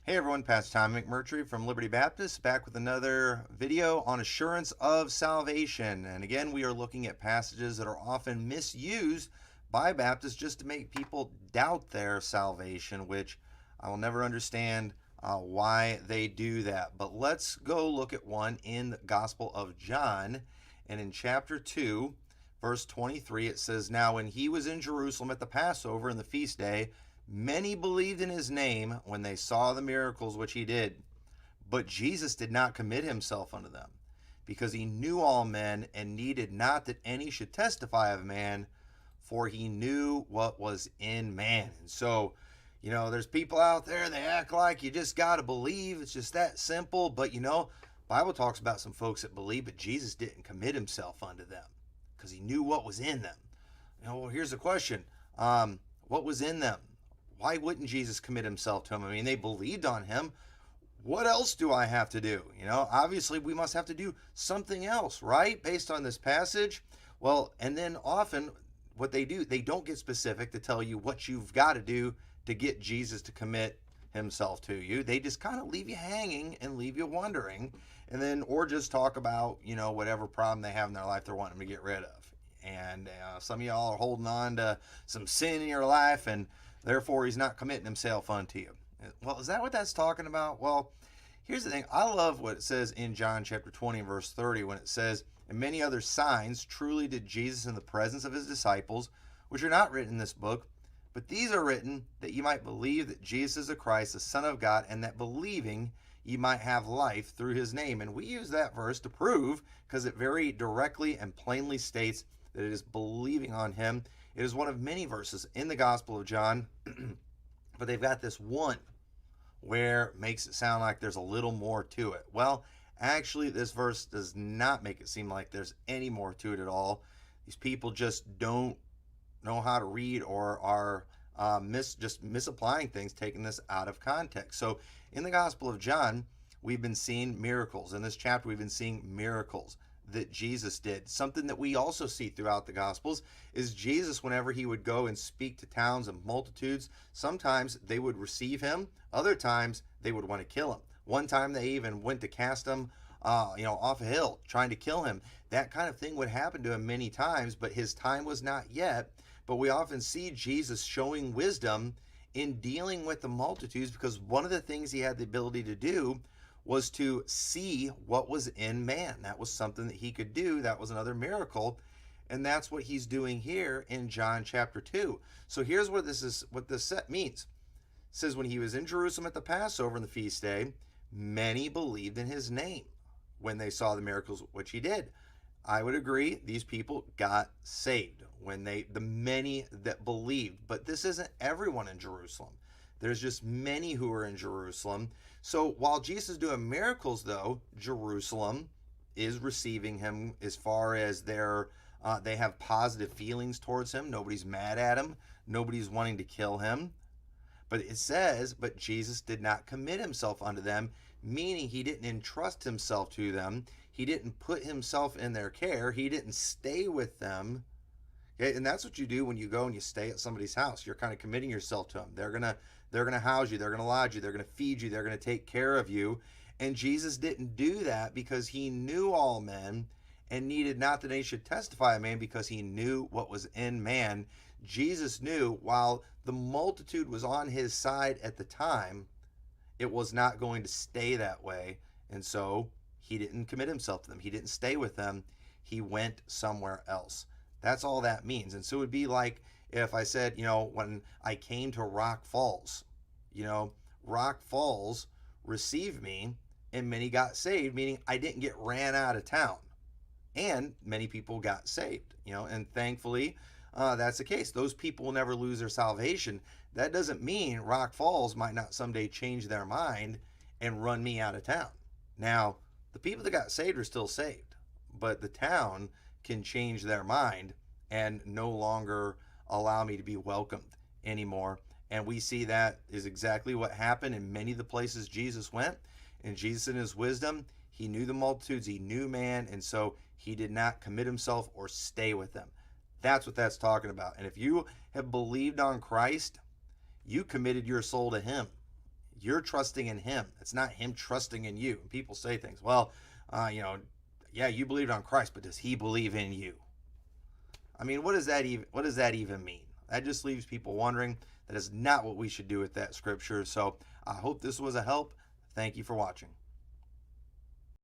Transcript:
Hey everyone, Pastor Tom McMurtry from Liberty Baptist, back with another video on assurance of salvation. And again, we are looking at passages that are often misused by Baptists just to make people doubt their salvation, which I will never understand why they do that. But let's go look at one in the Gospel of John. And in chapter 2, verse 23, it says, "Now when he was in Jerusalem at the Passover and the feast day, many believed in his name when they saw the miracles which he did. But Jesus did not commit himself unto them, because he knew all men and needed not that any should testify of man, for he knew what was in man." And so, there's people out there, they act like you just got to believe. It's just that simple. But, Bible talks about some folks that believe, but Jesus didn't commit himself unto them because he knew what was in them. Well, here's the question. What was in them? Why wouldn't Jesus commit himself to them? I mean, they believed on him. What else do I have to do? Obviously we must have to do something else, right? Based on this passage. Well, and then often what they do, they don't get specific to tell you what you've got to do to get Jesus to commit himself to you. They just kind of leave you hanging and leave you wondering, and then, or just talk about, whatever problem they have in their life they're wanting to get rid of. And some of y'all are holding on to some sin in your life, and therefore he's not committing himself unto you. Well, is that what that's talking about? Well, here's the thing. I love what it says in John chapter 20 verse 30 when it says, "And many other signs truly did Jesus in the presence of his disciples, which are not written in this book, but these are written that you might believe that Jesus is the Christ, the Son of God, and that believing you might have life through his name." And we use that verse to prove, because it very directly and plainly states that it is believing on him. It is one of many verses in the Gospel of John, but they've got this one where it makes it sound like there's a little more to it. Well, actually, this verse does not make it seem like there's any more to it at all. These people just don't know how to read, or are just misapplying things, taking this out of context. So in the Gospel of John, we've been seeing miracles. In this chapter, we've been seeing miracles that Jesus did. Something that we also see throughout the Gospels is Jesus, whenever he would go and speak to towns and multitudes, sometimes they would receive him, other times they would want to kill him. One time they even went to cast him off a hill, trying to kill him. That kind of thing would happen to him many times, but his time was not yet. But we often see Jesus showing wisdom in dealing with the multitudes, because one of the things he had the ability to do was to see what was in man. That was something that he could do. That was another miracle. And that's what he's doing here in John chapter 2. So here's what this set means. It says, when he was in Jerusalem at the Passover and the feast day, many believed in his name when they saw the miracles which he did. I would agree, these people got saved when the many that believed. But this isn't everyone in Jerusalem. There's just many who are in Jerusalem. So while Jesus is doing miracles, though, Jerusalem is receiving him as far as they have positive feelings towards him. Nobody's mad at him. Nobody's wanting to kill him. But it says, but Jesus did not commit himself unto them, meaning he didn't entrust himself to them. He didn't put himself in their care. He didn't stay with them. Okay? And that's what you do when you go and you stay at somebody's house. You're kind of committing yourself to them. They're gonna house you. They're gonna lodge you. They're gonna feed you. They're gonna take care of you. And Jesus didn't do that because he knew all men and needed not that any should testify of man, because he knew what was in man. Jesus knew while the multitude was on his side at the time, it was not going to stay that way. And so he didn't commit himself to them. He didn't stay with them. He went somewhere else. That's all that means. And so it would be like if I said, when I came to Rock Falls, Rock Falls received me and many got saved, meaning I didn't get ran out of town. And many people got saved, and thankfully that's the case. Those people will never lose their salvation. That doesn't mean Rock Falls might not someday change their mind and run me out of town. Now, the people that got saved are still saved, but the town can change their mind and no longer allow me to be welcomed anymore. And we see that is exactly what happened in many of the places Jesus went. And Jesus, in his wisdom, he knew the multitudes, he knew man, and so he did not commit himself or stay with them. That's what that's talking about. And if you have believed on Christ, you committed your soul to him. You're trusting in him. It's not him trusting in you. And people say things, well, yeah, you believed on Christ, but does he believe in you? I mean, what does that even mean? That just leaves people wondering. That is not what we should do with that scripture. So I hope this was a help. Thank you for watching.